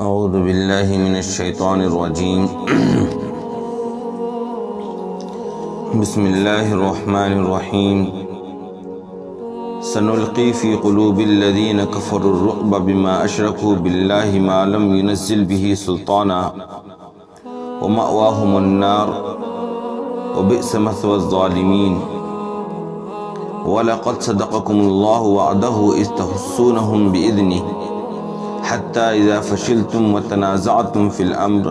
اعوذ باللہ من الشیطان الرجیم بسم اللہ الرحمن الرحیم سنلقی فی قلوب الذین کفروا الرعب بما اشرکوا باللہ ما لم ينزل به سلطانا ومأواهم النار وبئس مثوى الظالمین وَلَقَدْ صَدَقَكُمُ اللَّهُ وَعْدَهُ إِذْ تَحُسُّونَهُم بِإِذْنِهِ حَتَّى إِذَا فَشِلْتُمْ وَتَنَازَعْتُمْ فِي الْأَمْرِ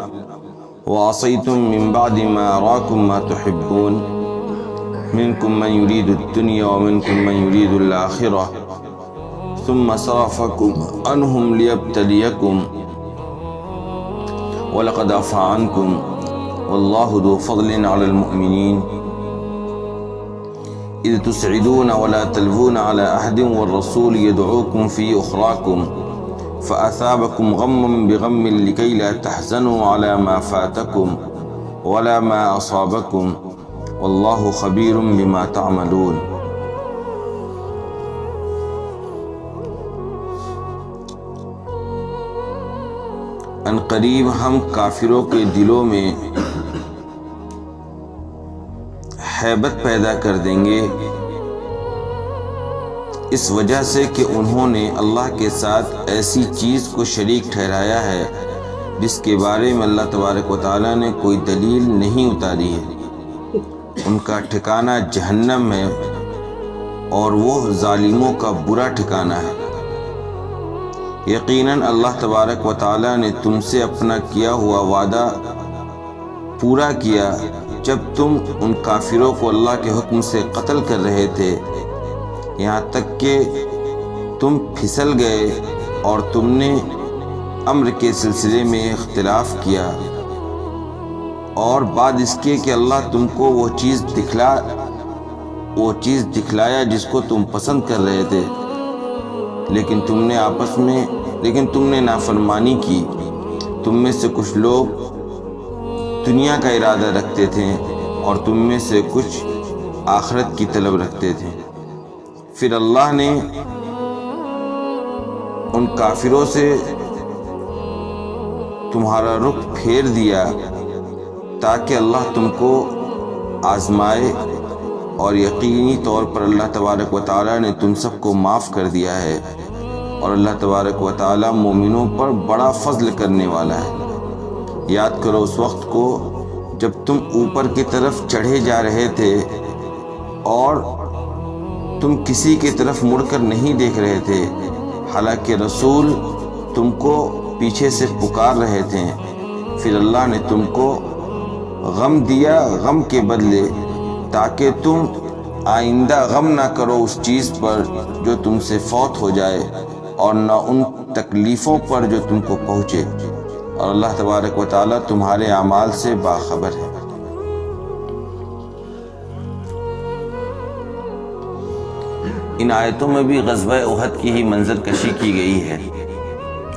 وَعَصَيْتُمْ مِنْ بَعْدِ مَا أَرَاكُمْ مَا تُحِبُّونَ مِنْكُمْ مَنْ يُرِيدُ الدُّنْيَا وَمِنْكُمْ مَنْ يُرِيدُ الْآخِرَةَ ثُمَّ صَرَفَكُمْ عَنْهُمْ لِيَبْتَلِيَكُمْ وَلَقَدْ عَفَا عَنْكُمْ وَاللَّهُ ذُو فَضْلٍ عَلَى الْمُؤْمِنِينَ إذ تسعدون ولا تلوون على أحد والرسول يدعوكم في أخراكم فأثابكم غما بغم لكي لا تحزنوا على ما فاتكم ولا ما أصابكم والله خبير بما تعملون. ان قریب ہم کافروں کے دلوں میں ہیبت پیدا کر دیں گے اس وجہ سے کہ انہوں نے اللہ کے ساتھ ایسی چیز کو شریک ٹھہرایا ہے جس کے بارے میں اللہ تبارک و تعالیٰ نے کوئی دلیل نہیں اتاری ہے. ان کا ٹھکانہ جہنم ہے اور وہ ظالموں کا برا ٹھکانہ ہے. یقیناً اللہ تبارک و تعالیٰ نے تم سے اپنا کیا ہوا وعدہ پورا کیا جب تم ان کافروں کو اللہ کے حکم سے قتل کر رہے تھے یہاں تک کہ تم پھسل گئے اور تم نے امر کے سلسلے میں اختلاف کیا اور بعد اس کے کہ اللہ تم کو وہ چیز دکھلایا جس کو تم پسند کر رہے تھے لیکن تم نے نافرمانی کی. تم میں سے کچھ لوگ دنیا کا ارادہ رکھتے تھے اور تم میں سے کچھ آخرت کی طلب رکھتے تھے. پھر اللہ نے ان کافروں سے تمہارا رخ پھیر دیا تاکہ اللہ تم کو آزمائے اور یقینی طور پر اللہ تبارک و تعالیٰ نے تم سب کو معاف کر دیا ہے اور اللہ تبارک و تعالیٰ مومنوں پر بڑا فضل کرنے والا ہے. یاد کرو اس وقت کو جب تم اوپر کی طرف چڑھے جا رہے تھے اور تم کسی کی طرف مڑ کر نہیں دیکھ رہے تھے حالانکہ رسول تم کو پیچھے سے پکار رہے تھے. پھر اللہ نے تم کو غم دیا غم کے بدلے تاکہ تم آئندہ غم نہ کرو اس چیز پر جو تم سے فوت ہو جائے اور نہ ان تکلیفوں پر جو تم کو پہنچے اور اللہ تبارک و تعالیٰ تمہارے اعمال سے باخبر ہے. ان آیتوں میں بھی غزوہ احد کی ہی منظر کشی کی گئی ہے.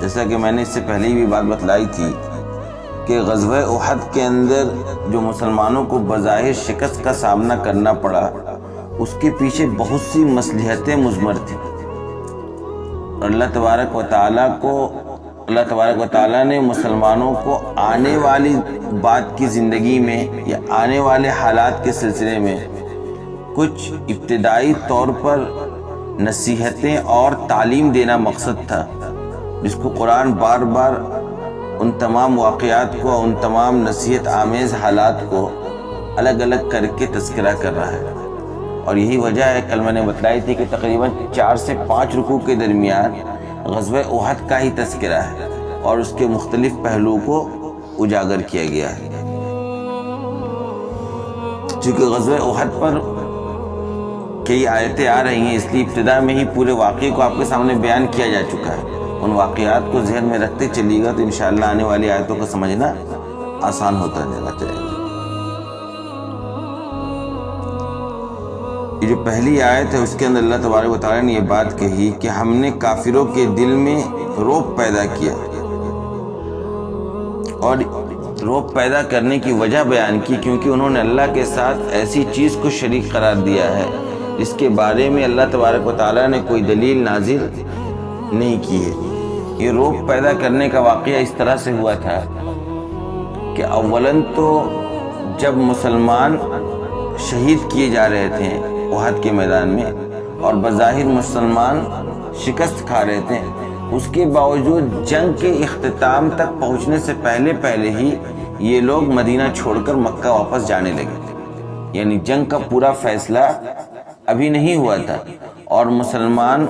جیسا کہ میں نے اس سے پہلے بھی بات بتلائی تھی کہ غزوہ احد کے اندر جو مسلمانوں کو بظاہر شکست کا سامنا کرنا پڑا اس کے پیچھے بہت سی مصلحتیں مضمر تھیں. اللہ تبارک و تعالیٰ نے مسلمانوں کو آنے والی بات کی زندگی میں یا آنے والے حالات کے سلسلے میں کچھ ابتدائی طور پر نصیحتیں اور تعلیم دینا مقصد تھا جس کو قرآن بار بار ان تمام واقعات کو ان تمام نصیحت آمیز حالات کو الگ الگ کر کے تذکرہ کر رہا ہے. اور یہی وجہ ہے کل میں نے بتلائی تھی کہ تقریباً 4 سے 5 رکوع کے درمیان غزوہ احد کا ہی تذکرہ ہے اور اس کے مختلف پہلو کو اجاگر کیا گیا ہے. چونکہ غزوہ احد پر کئی آیتیں آ رہی ہیں اس لیے ابتدا میں ہی پورے واقعے کو آپ کے سامنے بیان کیا جا چکا ہے. ان واقعات کو ذہن میں رکھتے چلیے گا تو انشاءاللہ آنے والی آیتوں کو سمجھنا آسان ہوتا جائے گا. یہ جو پہلی آیت ہے اس کے اندر اللہ تبارک و تعالیٰ نے یہ بات کہی کہ ہم نے کافروں کے دل میں رعب پیدا کیا اور رعب پیدا کرنے کی وجہ بیان کی کیونکہ انہوں نے اللہ کے ساتھ ایسی چیز کو شریک قرار دیا ہے جس کے بارے میں اللہ تبارک و تعالیٰ نے کوئی دلیل نازل نہیں کی ہے. یہ روب پیدا کرنے کا واقعہ اس طرح سے ہوا تھا کہ اولاً تو جب مسلمان شہید کیے جا رہے تھے احد کے میدان میں اور بظاہر مسلمان شکست کھا رہے تھے، اس کے باوجود جنگ کے اختتام تک پہنچنے سے پہلے ہی یہ لوگ مدینہ چھوڑ کر مکہ واپس جانے لگے تھے۔ یعنی جنگ کا پورا فیصلہ ابھی نہیں ہوا تھا اور مسلمان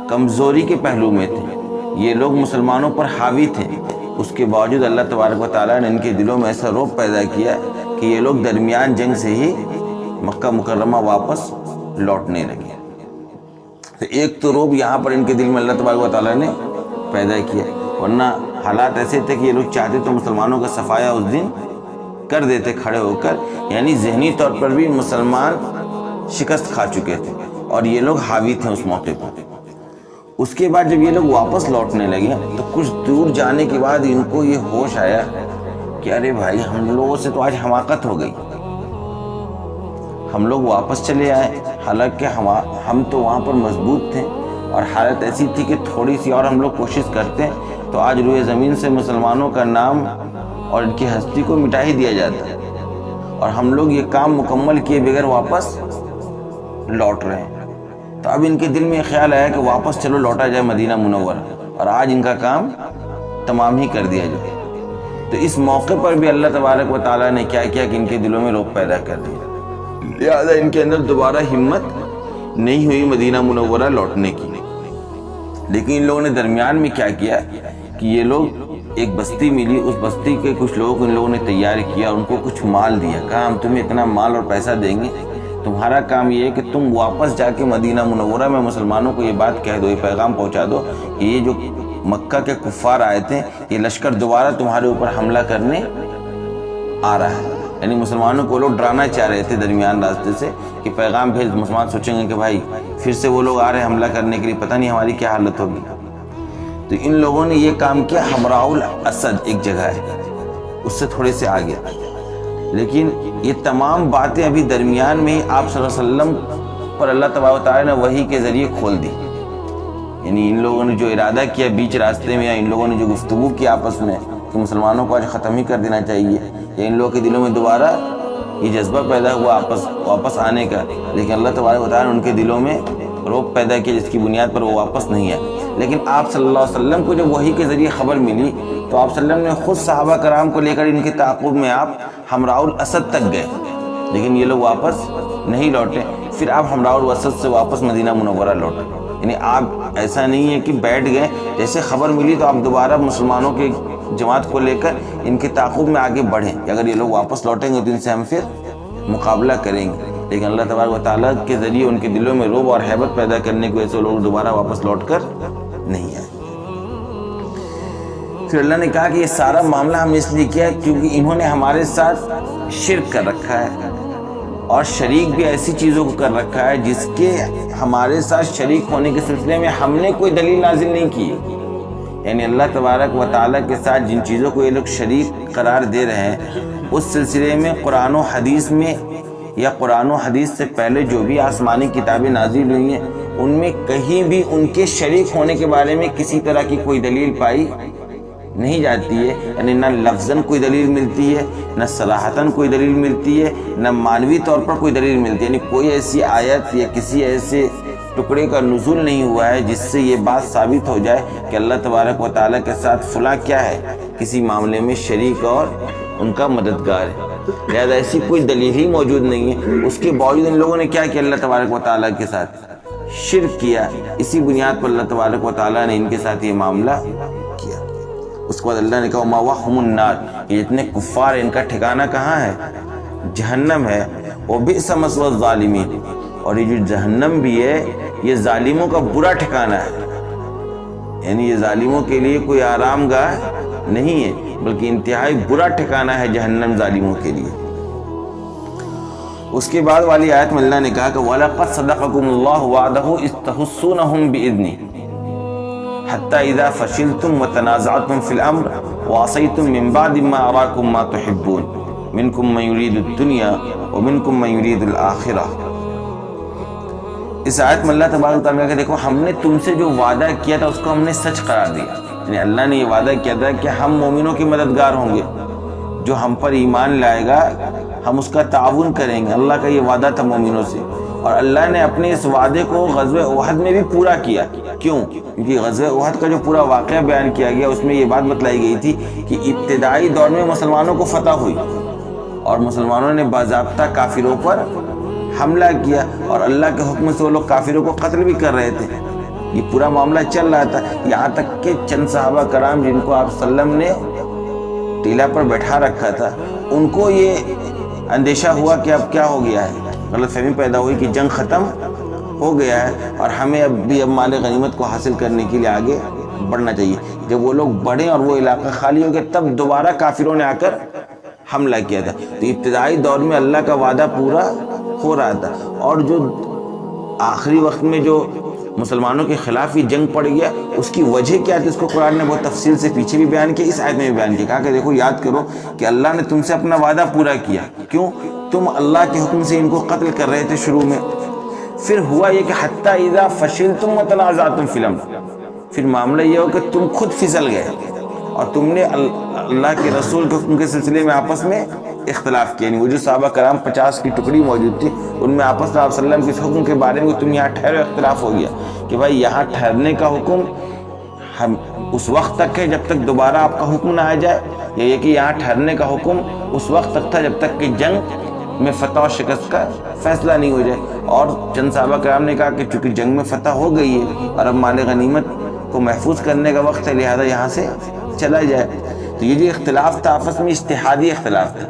کمزوری کے پہلو میں تھے، یہ لوگ مسلمانوں پر حاوی تھے، اس کے باوجود اللہ تبارک و تعالیٰ نے ان کے دلوں میں ایسا رعب پیدا کیا کہ یہ لوگ درمیان جنگ سے ہی مکہ مکرمہ واپس لوٹنے لگے۔ تو ایک تو رعب یہاں پر ان کے دل میں اللہ تبارک و تعالیٰ نے پیدا کیا، ورنہ حالات ایسے تھے کہ یہ لوگ چاہتے تو مسلمانوں کا صفایا اس دن کر دیتے کھڑے ہو کر، یعنی ذہنی طور پر بھی مسلمان شکست کھا چکے تھے اور یہ لوگ حاوی تھے اس موقع پر۔ اس کے بعد جب یہ لوگ واپس لوٹنے لگے تو کچھ دور جانے کے بعد ان کو یہ ہوش آیا کہ ارے بھائی ہم لوگوں سے تو آج حماقت ہو گئی، ہم لوگ واپس چلے آئے، حالانکہ ہم تو وہاں پر مضبوط تھے اور حالت ایسی تھی کہ تھوڑی سی اور ہم لوگ کوشش کرتے تو آج روئے زمین سے مسلمانوں کا نام اور ان کی ہستی کو مٹا ہی دیا جاتا، اور ہم لوگ یہ کام مکمل کیے بغیر واپس لوٹ رہے ہیں۔ تو اب ان کے دل میں خیال آیا کہ واپس چلو لوٹا جائے مدینہ منورہ اور آج ان کا کام تمام ہی کر دیا جائے۔ تو اس موقع پر بھی اللہ تبارک و تعالیٰ نے کیا کیا کہ ان کے دلوں میں رعب پیدا کر دیا، لہذا ان کے اندر دوبارہ ہمت نہیں ہوئی مدینہ منورہ لوٹنے کی۔ لیکن ان لوگوں نے درمیان میں کیا کیا کہ یہ لوگ ایک بستی ملی، اس بستی کے کچھ لوگ ان لوگوں نے تیار کیا، ان کو کچھ مال دیا، کہا ہم تمہیں اتنا مال اور پیسہ دیں گے، تمہارا کام یہ ہے کہ تم واپس جا کے مدینہ منورہ میں مسلمانوں کو یہ بات کہہ دو، یہ پیغام پہنچا دو کہ یہ جو مکہ کے کفار آئے تھے یہ لشکر دوبارہ تمہارے اوپر حملہ کرنے آ رہا ہے۔ یعنی مسلمانوں کو لوگ ڈرانا چاہ رہے تھے درمیان راستے سے کہ پیغام بھیج، مسلمان سوچیں گے کہ بھائی پھر سے وہ لوگ آ رہے ہیں حملہ کرنے کے لیے، پتہ نہیں ہماری کیا حالت ہوگی۔ تو ان لوگوں نے یہ کام کیا، حمراء الاسد ایک جگہ ہے اس سے تھوڑے سے آگے، لیکن یہ تمام باتیں ابھی درمیان میں ہی آپ صلی اللہ علیہ وسلم پر اللہ تبارک و تعالیٰ نے وحی کے ذریعے کھول دی۔ یعنی ان لوگوں نے جو ارادہ کیا بیچ راستے میں، یا ان لوگوں نے جو گفتگو کی آپس میں کہ مسلمانوں کو آج ختم ہی کر دینا چاہیے، یا ان لوگوں کے دلوں میں دوبارہ یہ جذبہ پیدا ہوا واپس آنے کا، لیکن اللہ تبارک و تعالیٰ نے ان کے دلوں میں رعب پیدا کیا جس کی بنیاد پر وہ واپس نہیں آئے۔ لیکن آپ صلی اللہ علیہ وسلم کو جب وحی کے ذریعے خبر ملی تو آپ صلی اللہ علیہ وسلم نے خود صحابہ کرام کو لے کر ان کے تعاقب میں آپ حمراء الاسد تک گئے، لیکن یہ لوگ واپس نہیں لوٹے۔ پھر آپ حمراء الاسد سے واپس مدینہ منورہ لوٹے، یعنی آپ ایسا نہیں ہے کہ بیٹھ گئے، جیسے خبر ملی تو آپ دوبارہ مسلمانوں کے جماعت کو لے کر ان کے تعاقب میں آگے بڑھیں کہ اگر یہ لوگ واپس لوٹیں گے تو ان سے ہم پھر مقابلہ کریں گے۔ لیکن اللہ تبارک و تعالیٰ کے ذریعے ان کے دلوں میں رعب اور ہیبت پیدا کرنے کی وجہ سے لوگ دوبارہ واپس لوٹ کر نہیں آئے۔ پھر اللہ نے کہا کہ یہ سارا معاملہ ہم نے اس لیے کیا کیونکہ انہوں نے ہمارے ساتھ شرک کر رکھا ہے اور شریک بھی ایسی چیزوں کو کر رکھا ہے جس کے ہمارے ساتھ شریک ہونے کے سلسلے میں ہم نے کوئی دلیل نازل نہیں کی۔ یعنی اللہ تبارک و تعالیٰ کے ساتھ جن چیزوں کو یہ لوگ شریک قرار دے رہے ہیں اس سلسلے میں قرآن و حدیث میں یا قرآن و حدیث سے پہلے جو بھی آسمانی کتابیں نازل ہوئی ہیں ان میں کہیں بھی ان کے شریک ہونے کے بارے میں کسی طرح کی کوئی دلیل پائی نہیں جاتی ہے۔ یعنی نہ لفظاً کوئی دلیل ملتی ہے، نہ صراحتاً کوئی دلیل ملتی ہے، نہ معنوی طور پر کوئی دلیل ملتی ہے۔ یعنی کوئی ایسی آیت یا کسی ایسے ٹکڑے کا نزول نہیں ہوا ہے جس سے یہ بات ثابت ہو جائے کہ اللہ تبارک و تعالیٰ کے ساتھ فلاں کیا ہے، کسی معاملے میں شریک اور ان کا مددگار ہے۔ لہذا ایسی کوئی دلیل ہی موجود نہیں ہے، اس کے باوجود ان لوگوں نے کیا کیا، اللہ تبارک و تعالیٰ کے ساتھ شرک کیا۔ اسی بنیاد پر اللہ تبارک و تعالیٰ نے ان کے ساتھ یہ معاملہ کیا۔ اس کے بعد اللہ نے کہا مأواہم النار، یہ جتنے کفار ہیں ان کا ٹھکانہ کہاں ہے، جہنم ہے، وبئس مثوی الظالمین، اور یہ جو جہنم بھی ہے یہ ظالموں کا برا ٹھکانہ ہے۔ یعنی یہ ظالموں کے لیے کوئی آرام گاہ نہیں ہے بلکہ انتہائی برا ٹھکانہ ہے جہنم ظالموں کے لیے۔ اس کے بعد والی آیت میں اللہ نے کہا کہ وَلَقَدْ صَدَقَكُمُ اللَّهُ وَعْدَهُ إِذْ تَحُسُّونَهُم بِإِذْنِهِ حَتَّى إِذَا فَشِلْتُمْ وَتَنَازَعْتُمْ فِي الْأَمْرِ وَعَصَيْتُم مِّن بَعْدِ مَا أَرَاكُم مَّا تُحِبُّونَ مِنكُم مَّن يُرِيدُ الدُّنْيَا وَمِنكُم مَّن يُرِيدُ الْآخِرَةَ۔ اس آیت میں اللہ تبارک و تعالیٰ نے کہا کہ دیکھو ہم نے تم سے جو وعدہ کیا تھا اس کو ہم نے سچ قرار دیا، یعنی اللہ نے یہ وعدہ کیا تھا کہ ہم مومنوں کے مددگار ہوں گے، جو ہم پر ایمان لائے گا ہم اس کا تعاون کریں گے۔ اللہ کا یہ وعدہ تھا مومنوں سے، اور اللہ نے اپنے اس وعدے کو غزوہ احد میں بھی پورا کیا۔ کیوں؟ کیونکہ غزوہ احد کا جو پورا واقعہ بیان کیا گیا اس میں یہ بات بتلائی گئی تھی کہ ابتدائی دور میں مسلمانوں کو فتح ہوئی اور مسلمانوں نے باضابطہ کافروں پر حملہ کیا، اور اللہ کے حکم سے وہ لوگ کافروں کو قتل بھی کر رہے تھے۔ یہ پورا معاملہ چل رہا تھا، یہاں تک کہ چند صحابہ کرام جن کو آپ صلی اللہ علیہ وسلم نے ٹیلا پر بیٹھا رکھا تھا، ان کو یہ اندیشہ ہوا کہ اب کیا ہو گیا ہے، غلط فہمی پیدا ہوئی کہ جنگ ختم ہو گیا ہے اور ہمیں اب مال غنیمت کو حاصل کرنے کے لیے آگے بڑھنا چاہیے۔ جب وہ لوگ بڑھے اور وہ علاقہ خالی ہو گیا تب دوبارہ کافروں نے آ کر حملہ کیا تھا۔ تو ابتدائی دور میں اللہ کا وعدہ پورا ہو رہا تھا، اور جو آخری وقت میں جو مسلمانوں کے خلاف یہ جنگ پڑ گیا اس کی وجہ کیا تھی، اس کو قرآن نے بہت تفصیل سے پیچھے بھی بیان کیا، اس آیت میں بھی بیان کیا، کہا کہ دیکھو یاد کرو کہ اللہ نے تم سے اپنا وعدہ پورا کیا۔ کیوں؟ تم اللہ کے حکم سے ان کو قتل کر رہے تھے شروع میں، پھر ہوا یہ کہ حتی اذا فشلتم وتنازعتم فی الامر، پھر معاملہ یہ ہو کہ تم خود پھسل گئے اور تم نے اللہ کے رسول کے حکم کے سلسلے میں آپس میں اختلاف کیا۔ یعنی وہ جو صحابہ کرام 50 کی ٹکڑی موجود تھی ان میں آپس میں آپ صلی اللہ علیہ وسلم کے حکم کے بارے میں تم یہاں ٹھہرو، اختلاف ہو گیا کہ بھائی یہاں ٹھہرنے کا حکم ہم اس وقت تک ہے جب تک دوبارہ آپ کا حکم نہ آ جائے، یا یہ کہ یہاں ٹھہرنے کا حکم اس وقت تک تھا جب تک کہ جنگ میں فتح و شکست کا فیصلہ نہیں ہو جائے۔ اور چند صحابہ کرام نے کہا کہ چونکہ جنگ میں فتح ہو گئی ہے اور اب مال غنیمت کو محفوظ کرنے کا وقت ہے، لہذا یہاں سے چلا جائے۔ تو یہ جو اختلاف تھا آپس میں اجتہادی اختلاف تھا،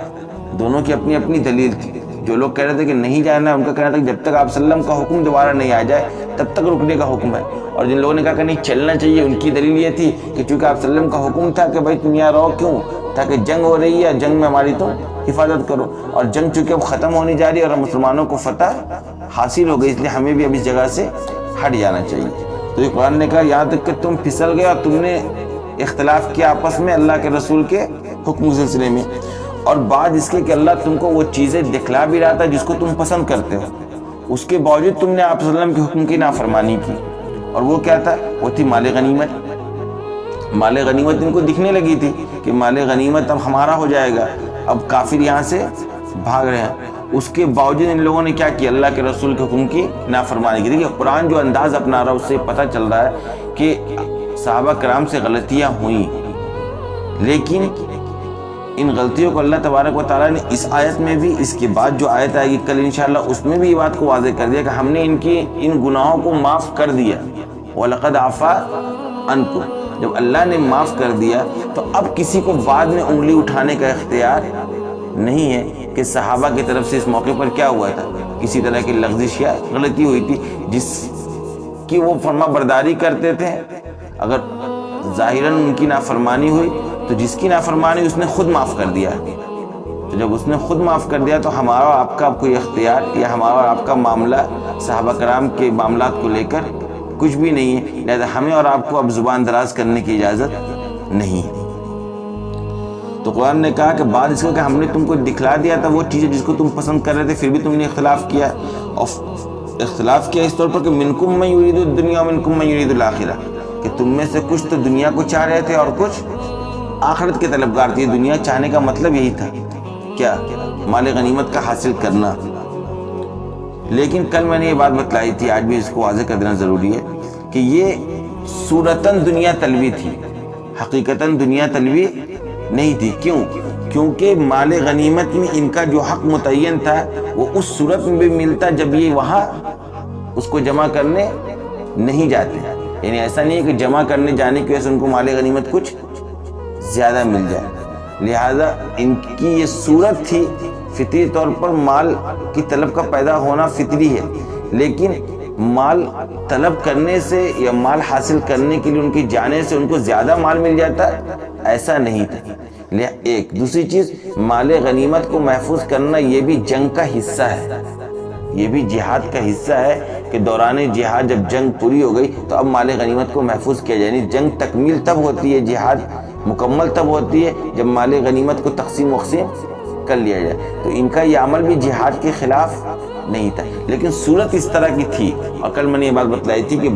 دونوں کی اپنی اپنی دلیل تھی۔ جو لوگ کہہ رہے تھے کہ نہیں جانا ہے ان کا کہنا تھا کہ جب تک آپ صلی اللہ علیہ وسلم کا حکم دوبارہ نہیں آ جائے تب تک رکنے کا حکم ہے، اور جن لوگوں نے کہا کہ نہیں چلنا چاہیے ان کی دلیل یہ تھی کہ چونکہ آپ صلی اللہ علیہ وسلم کا حکم تھا کہ بھائی تم یہاں رہو، کیوں؟ تاکہ جنگ ہو رہی ہے، جنگ میں ہماری تم حفاظت کرو، اور جنگ چونکہ اب ختم ہونے جا رہی ہے اور مسلمانوں کو فتح حاصل ہو گئی، اس لیے ہمیں بھی اب اس جگہ سے ہٹ جانا چاہیے۔ تو یہ قرآن نے کہا یہاں تک کہ تم پھسل گئے اور تم نے اختلاف کیا آپس میں اللہ کے رسول کے حکم کے سلسلے میں، اور بعد اس کے کہ اللہ تم کو وہ چیزیں دکھلا بھی رہا تھا جس کو تم پسند کرتے ہو، اس کے باوجود تم نے آپ صلی اللہ علیہ وسلم کے حکم کی نافرمانی کی، اور وہ کیا تھا؟ وہ تھی مال غنیمت۔ مال غنیمت ان کو دکھنے لگی تھی کہ مال غنیمت اب ہمارا ہو جائے گا، اب کافر یہاں سے بھاگ رہے ہیں، اس کے باوجود ان لوگوں نے کیا کیا؟ اللہ کے رسول کے حکم کی نافرمانی کی۔ دیکھیے قرآن جو انداز اپنا رہا ہے اس سے پتہ چل رہا ہے کہ صحابہ کرام سے غلطیاں ہوئیں، لیکن ان غلطیوں کو اللہ تبارک و تعالیٰ نے اس آیت میں بھی، اس کے بعد جو آیت آئے گی کل انشاءاللہ اس میں بھی یہ بات کو واضح کر دیا کہ ہم نے ان گناہوں کو معاف کر دیا۔ وَلَقَدْ عَفَا عَنْكُمْ، جب اللہ نے معاف کر دیا تو اب کسی کو بعد میں انگلی اٹھانے کا اختیار نہیں ہے کہ صحابہ کی طرف سے اس موقع پر کیا ہوا تھا، کسی طرح کی لغزش یا غلطی ہوئی تھی جس کی وہ فرما برداری کرتے تھے، اگر ظاہراً ان کی نافرمانی ہوئی تو جس کی نافرمانی اس نے خود معاف کر دیا، تو جب اس نے خود معاف کر دیا تو ہمارا اور آپ کا کوئی اختیار یا ہمارا اور آپ کا معاملہ صحابہ کرام کے معاملات کو لے کر کچھ بھی نہیں ہے، لہذا ہمیں اور آپ کو اب زبان دراز کرنے کی اجازت نہیں ہے۔ تو قرآن نے کہا کہ بعد اس کو کہ ہم نے تم کو دکھلا دیا تھا وہ چیزیں جس کو تم پسند کر رہے تھے، پھر بھی تم نے اختلاف کیا، اور اختلاف کیا اس طور پر کہ منکم من یرید الدنیا ومنکم من یرید الآخرہ، کہ تم میں سے کچھ تو دنیا کو چاہ رہے تھے اور کچھ آخرت کے طلبگار تھے۔ دنیا چاہنے کا مطلب یہی تھا، کیا؟ مال غنیمت کا حاصل کرنا۔ لیکن کل میں نے یہ بات بتلائی تھی، آج بھی اس کو واضح کر دینا ضروری ہے کہ یہ صورتاً دنیا طلبی تھی، حقیقتاً دنیا طلبی نہیں تھی۔ کیوں؟ کیونکہ مال غنیمت میں ان کا جو حق متعین تھا وہ اس صورت میں بھی ملتا جب یہ وہاں اس کو جمع کرنے نہیں جاتے، یعنی ایسا نہیں ہے کہ جمع کرنے جانے کی وجہ سے ان کو مال غنیمت کچھ زیادہ مل جائے، لہذا ان کی یہ صورت تھی، فطری طور پر مال کی طلب کا پیدا ہونا فطری ہے، لیکن مال طلب کرنے سے یا مال حاصل کرنے کے لیے ان کی جانے سے ان کو زیادہ مال مل جاتا ایسا نہیں تھا۔ ایک دوسری چیز، مال غنیمت کو محفوظ کرنا یہ بھی جنگ کا حصہ ہے، یہ بھی جہاد کا حصہ ہے کہ دوران جہاد جب جنگ پوری ہو گئی تو اب مال غنیمت کو محفوظ کیا جائے، یعنی جنگ تکمیل تب ہوتی ہے، جہاد مکمل تب ہوتی ہے جب مال غنیمت کو تقسیم وقسیم کر لیا جائے۔ تو ان کا یہ عمل بھی جہاد کے خلاف نہیں تھا، لیکن صورت اس طرح کی تھی۔ اور کل میں نے یہ بات بتلائی تھی کہ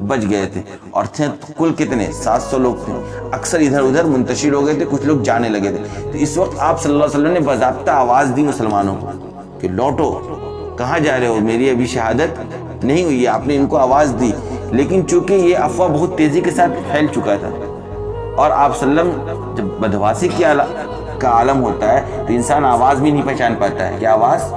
بچ گئے تھے، اور تھے کل کتنے 700 لوگ تھے، اکثر ادھر ادھر منتشر ہو گئے تھے، کچھ لوگ جانے لگے تھے۔ تو اس وقت آپ صلی اللہ علیہ وسلم نے باضابطہ آواز دی مسلمانوں کو کہ لوٹو، کہاں جا رہے ہو، میری ابھی شہادت نہیں ہوئی ہے۔ آپ نے ان کو آواز دی، لیکن چونکہ یہ افواہ بہت تیزی کے ساتھ پھیل چکا تھا، اور آپ صلی اللہ علیہ وسلم جب بدحواسی کا عالم ہوتا ہے تو انسان آواز بھی نہیں پہچان پاتا ہے کہ آواز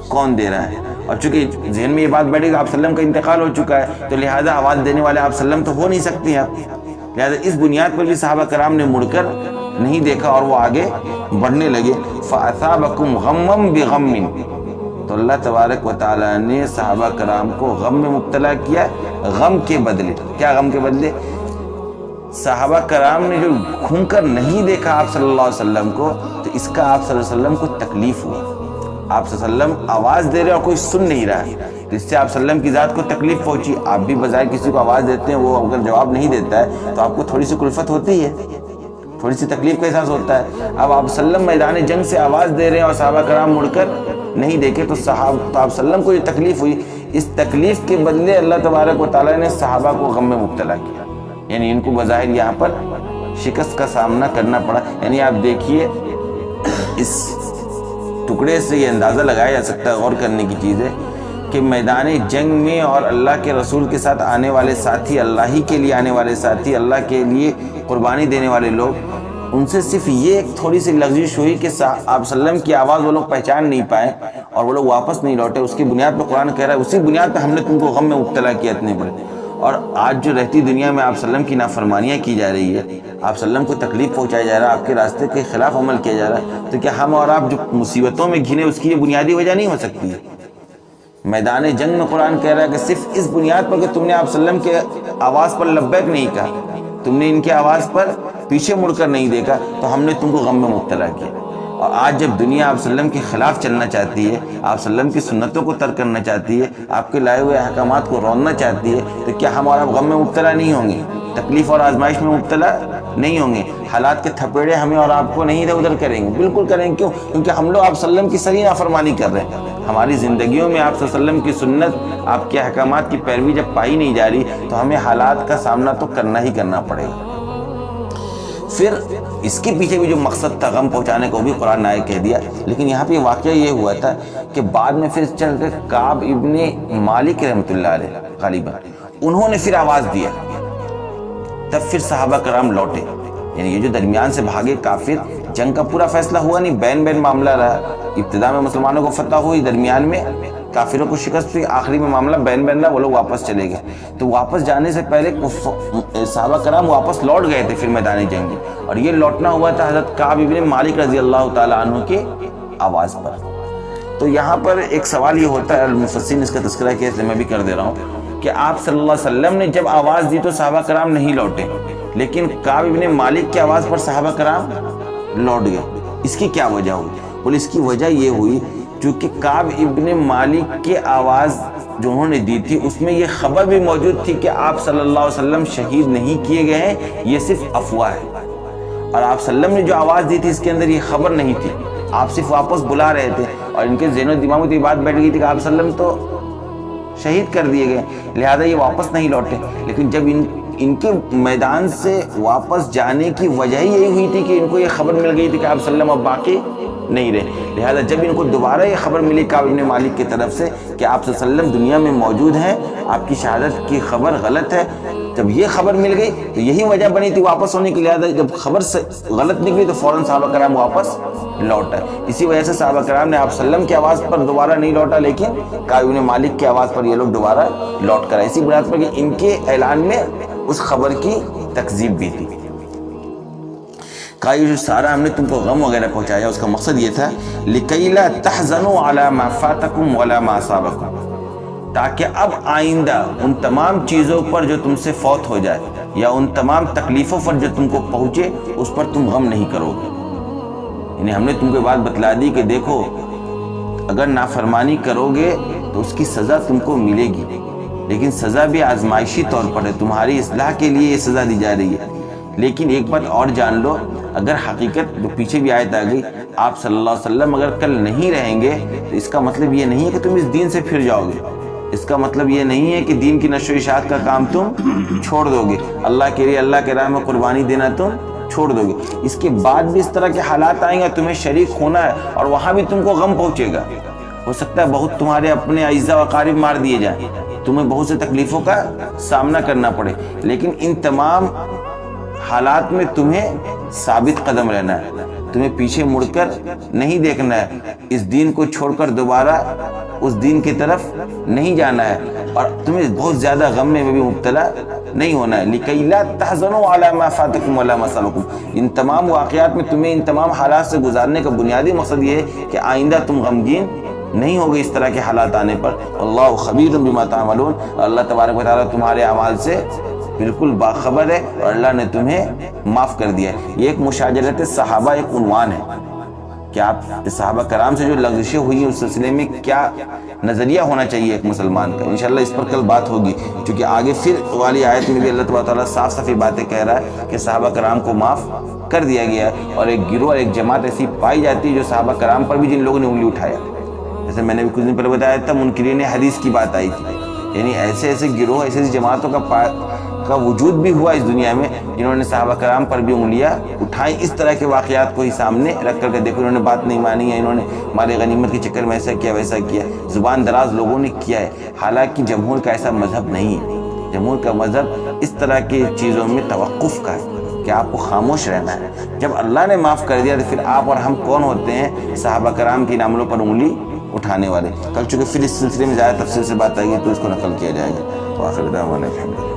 کون دے رہا ہے، اور چونکہ ذہن میں یہ بات بیٹھے کہ آپ صلی اللہ علیہ وسلم کا انتقال ہو چکا ہے تو لہٰذا آواز دینے والے آپ صلی اللہ علیہ وسلم تو ہو نہیں سکتے ہیں آپ، لہٰذا اس بنیاد پر بھی صحابہ کرام نے مڑ کر نہیں دیکھا اور وہ آگے بڑھنے لگے۔ فَأَثَابَكُمْ غَمًّا بِغَمٍّ، تو اللہ تبارک و تعالیٰ نے صحابہ کرام کو غم میں مبتلا کیا، غم کے بدلے۔ کیا غم کے بدلے؟ صحابہ کرام نے جو گھوم کر نہیں دیکھا آپ صلی اللہ علیہ وسلم کو، تو اس کا آپ صلی اللہ علیہ وسلم کو تکلیف ہوا۔ آپ صلی اللہ علیہ وسلم آواز دے رہے اور کوئی سن نہیں رہا، تو اس سے آپ صلی اللہ علیہ وسلم کی ذات کو تکلیف پہنچی۔ آپ بھی بظاہر کسی کو آواز دیتے ہیں، وہ اگر جواب نہیں دیتا ہے تو آپ کو تھوڑی سی کلفت ہوتی ہے، تھوڑی سی تکلیف کا احساس ہوتا ہے۔ اب آپ صلی اللہ علیہ وسلم میدان جنگ سے آواز دے رہے ہیں اور صحابہ کرام مڑ کر نہیں دیکھے، تو آپ صلی اللہ علیہ وسلم کو یہ تکلیف ہوئی۔ اس تکلیف کے بدلے اللہ تبارک و تعالیٰ نے صحابہ کو غم میں مبتلا کیا، یعنی ان کو بظاہر یہاں پر شکست کا سامنا کرنا پڑا۔ یعنی آپ دیکھیے اس ٹکڑے سے یہ اندازہ لگایا جا سکتا ہے، غور کرنے کی چیز ہے کہ میدان جنگ میں اور اللہ کے رسول کے ساتھ آنے والے ساتھی، اللہ ہی کے لیے آنے والے ساتھی، اللہ کے لیے قربانی دینے والے لوگ، ان سے صرف یہ ایک تھوڑی سی لغزش ہوئی کہ آپ صلی اللہ علیہ وسلم کی آواز وہ لوگ پہچان نہیں پائے اور وہ لوگ واپس نہیں لوٹے۔ اس کی بنیاد پر قرآن کہہ رہا ہے اسی بنیاد پر ہم نے تم کو غم میں مبتلا کیا اتنے بڑے۔ اور آج جو رہتی دنیا میں آپ صلی اللہ علیہ وسلم کی نافرمانیاں کی جا رہی ہے، آپ صلی اللہ علیہ وسلم کو تکلیف پہنچایا جا رہا ہے، آپ کے راستے کے خلاف عمل کیا جا رہا ہے، تو کیا ہم اور آپ جو مصیبتوں میں گھنے اس کی یہ بنیادی وجہ نہیں ہو سکتی ہے؟ میدان جنگ میں قرآن کہہ رہا ہے کہ صرف اس بنیاد پر کہ تم نے آپ صلی اللہ علیہ وسلم کے آواز پر لبیک نہیں کہا، تم نے ان کے آواز پر پیچھے مڑ کر نہیں دیکھا، تو ہم نے تم کو غم میں مبتلا کیا۔ اور آج جب دنیا آپ صلی اللہ علیہ وسلم کے خلاف چلنا چاہتی ہے، آپ صلی اللہ علیہ وسلم کی سنتوں کو ترک کرنا چاہتی ہے، آپ کے لائے ہوئے احکامات کو روننا چاہتی ہے، تو کیا ہم اور آپ غم میں مبتلا نہیں ہوں گے، تکلیف اور آزمائش میں مبتلا نہیں ہوں گے؟ حالات کے تھپیڑے ہمیں اور آپ کو نہیں ادھر ادھر کریں گے؟ بالکل کریں گے۔ کیوں؟ کیونکہ ہم لوگ آپ صلی اللہ علیہ وسلم کی صحیح نافرمانی کر رہے ہیں۔ ہماری زندگیوں میں آپ صلی اللہ علیہ وسلم کی سنت، آپ کے احکامات کی پیروی جب پائی نہیں جا رہی تو ہمیں حالات کا سامنا تو کرنا ہی کرنا پڑے گا۔ پھر اس کے پیچھے بھی جو مقصد تھا غم پہنچانے کو بھی قرآن نے کہہ دیا، لیکن یہاں پہ واقعہ یہ ہوا تھا کہ بعد میں پھر چل کر کعب ابن مالک رحمۃ اللہ علیہ غالباً انہوں نے پھر آواز دیا، تب پھر صحابہ کرام لوٹے۔ یعنی یہ جو درمیان سے بھاگے کافر، جنگ کا پورا فیصلہ ہوا نہیں، بین بین معاملہ رہا۔ ابتدا میں مسلمانوں کو فتح ہوئی، درمیان میں کافروں کو شکست ہوئی، آخری میں معاملہ بین بین رہا، وہ لوگ واپس چلے گئے۔ تو واپس جانے سے پہلے صحابہ کرام واپس لوٹ گئے تھے پھر میدان جنگ میں، اور یہ لوٹنا ہوا تھا حضرت کعب ابن مالک رضی اللہ تعالیٰ عنہ کی آواز پر۔ تو یہاں پر ایک سوال یہ ہوتا ہے، المفسرین اس کا تذکرہ کیا، اس لیے میں بھی کر دے رہا ہوں کہ آپ صلی اللہ علیہ وسلم نے جب آواز دی تو صحابہ کرام نہیں لوٹے، لیکن کعب ابن مالک کی آواز پر صحابہ کرام لوٹ گئے۔ اس کی کیا وجہ ہوئی؟ بولے اس کی وجہ یہ ہوئی چونکہ کعب ابن مالک کی آواز جو انہوں نے دی تھی اس میں یہ خبر بھی موجود تھی کہ آپ صلی اللہ علیہ وسلم شہید نہیں کیے گئے ہیں، یہ صرف افواہ ہے۔ اور آپ صلی اللہ علیہ وسلم نے جو آواز دی تھی اس کے اندر یہ خبر نہیں تھی، آپ صرف واپس بلا رہے تھے، اور ان کے ذہن و دماغ میں تو یہ بات بیٹھ گئی تھی کہ آپ صلی اللہ علیہ وسلم تو شہید کر دیے گئے، لہذا یہ واپس نہیں لوٹے۔ لیکن جب ان کے میدان سے واپس جانے کی وجہ ہی یہی ہوئی تھی کہ ان کو یہ خبر مل گئی تھی کہ آپ صلی اللہ علیہ وسلم اب باقی نہیں رہے، لہذا جب ان کو دوبارہ یہ خبر ملی کعب ابن مالک کی طرف سے کہ آپ صلی اللہ علیہ وسلم دنیا میں موجود ہیں، آپ کی شہادت کی خبر غلط ہے، جب یہ خبر مل گئی تو یہی وجہ بنی تھی واپس ہونے کی، لہذا جب خبر سے غلط نکلی تو فوراً صحابہ کرام واپس لوٹا۔ اسی وجہ سے صحابہ کرام نے آپ صلی اللہ علیہ وسلم کی آواز پر دوبارہ نہیں لوٹا، لیکن کعب ابن مالک کی آواز پر یہ لوگ دوبارہ لوٹ کر آئے، اسی بنیاد پر کہ ان کے اعلان میں اس خبر کی تکذیب بھی تھی۔ کہا یہ جو سارا ہم نے تم کو غم وغیرہ پہنچایا اس کا مقصد یہ تھا لِكَيْ لَا تَحْزَنُوا عَلَى مَا فَاتَكُمْ وَلَا مَا أَصَابَكُمْ، تاکہ اب آئندہ ان تمام چیزوں پر جو تم سے فوت ہو جائے یا ان تمام تکلیفوں پر جو تم کو پہنچے اس پر تم غم نہیں کرو گے۔ یعنی ہم نے تم کو بات بتلا دی کہ دیکھو اگر نافرمانی کرو گے تو اس کی سزا تم کو ملے گی، لیکن سزا بھی آزمائشی طور پر ہے، تمہاری اصلاح کے لیے یہ سزا دی جا رہی ہے۔ لیکن ایک بات اور جان لو، اگر حقیقت جو پیچھے بھی آیت آ گئی، آپ صلی اللہ علیہ وسلم اگر کل نہیں رہیں گے تو اس کا مطلب یہ نہیں ہے کہ تم اس دین سے پھر جاؤ گے، اس کا مطلب یہ نہیں ہے کہ دین کی نشر و اشاعت کا کام تم چھوڑ دو گے، اللہ کے لیے اللہ کے راہ میں قربانی دینا تم چھوڑ دو گے۔ اس کے بعد بھی اس طرح کے حالات آئیں گے، تمہیں شریک ہونا ہے اور وہاں بھی تم کو غم پہنچے گا۔ ہو سکتا ہے بہت تمہارے اپنے اعزاء و اقارب مار دیے جائیں، تمہیں بہت سے تکلیفوں کا سامنا کرنا پڑے، لیکن ان تمام حالات میں تمہیں ثابت قدم رہنا ہے، تمہیں پیچھے مڑ کر نہیں دیکھنا ہے، اس دین کو چھوڑ کر دوبارہ اس دین کی طرف نہیں جانا ہے، اور تمہیں بہت زیادہ غم میں بھی مبتلا نہیں ہونا ہے۔ لِكَيْ لَا تَحْزَنُوا عَلَى مَا فَاتَكُمْ وَلَا مَا سَبَقَكُمْ۔ ان تمام واقعات میں تمہیں ان تمام حالات سے گزارنے کا بنیادی مقصد یہ ہے کہ آئندہ تم غمگین نہیں ہوگے اس طرح کے حالات آنے پر۔ اللہ خبیر بما تعملون، اللہ تبارک و تعالیٰ تمہارے اعمال سے بالکل باخبر ہے اور اللہ نے تمہیں معاف کر دیا ہے۔ یہ ایک مشاجرت صحابہ ایک عنوان ہے کہ آپ صحابہ کرام سے جو لغزشیں ہوئی ہیں اس سلسلے میں کیا نظریہ ہونا چاہیے ایک مسلمان کا۔ انشاءاللہ اس پر کل بات ہوگی، کیونکہ آگے پھر والی آیت میں بھی اللہ تبارک و تعالیٰ صاف صاف باتیں کہہ رہا ہے کہ صحابہ کرام کو معاف کر دیا گیا ہے، اور ایک گروہ اور ایک جماعت ایسی پائی جاتی ہے جو صحابہ کرام پر بھی جن لوگوں نے انگلی اٹھایا، جیسے میں نے بھی کچھ دن پہلے بتایا تھا منکرین حدیث کی بات آئی تھی، یعنی ایسے ایسے گروہ ایسی ایسی جماعتوں کا وجود بھی ہوا اس دنیا میں جنہوں نے صحابہ کرام پر بھی انگلیاں اٹھائیں، اس طرح کے واقعات کو ہی سامنے رکھ کر کے دیکھو انہوں نے بات نہیں مانی ہے، انہوں نے مال غنیمت کے چکر میں ایسا کیا ویسا کیا، زبان دراز لوگوں نے کیا ہے، حالانکہ جمہور کا ایسا مذہب نہیں ہے۔ جمہور کا مذہب اس طرح کی چیزوں میں توقف کا ہے کہ آپ کو خاموش رہنا ہے۔ جب اللہ نے معاف کر دیا تو پھر آپ اور ہم کون ہوتے ہیں صحابہ کرام کی عملوں پر انگلی اٹھانے والے۔ کل چونکہ پھر اس سلسلے میں زیادہ تفصیل سے بات آئے گی تو اس کو نقل کیا جائے گا۔ وآخر دعوانا الحمدللہ۔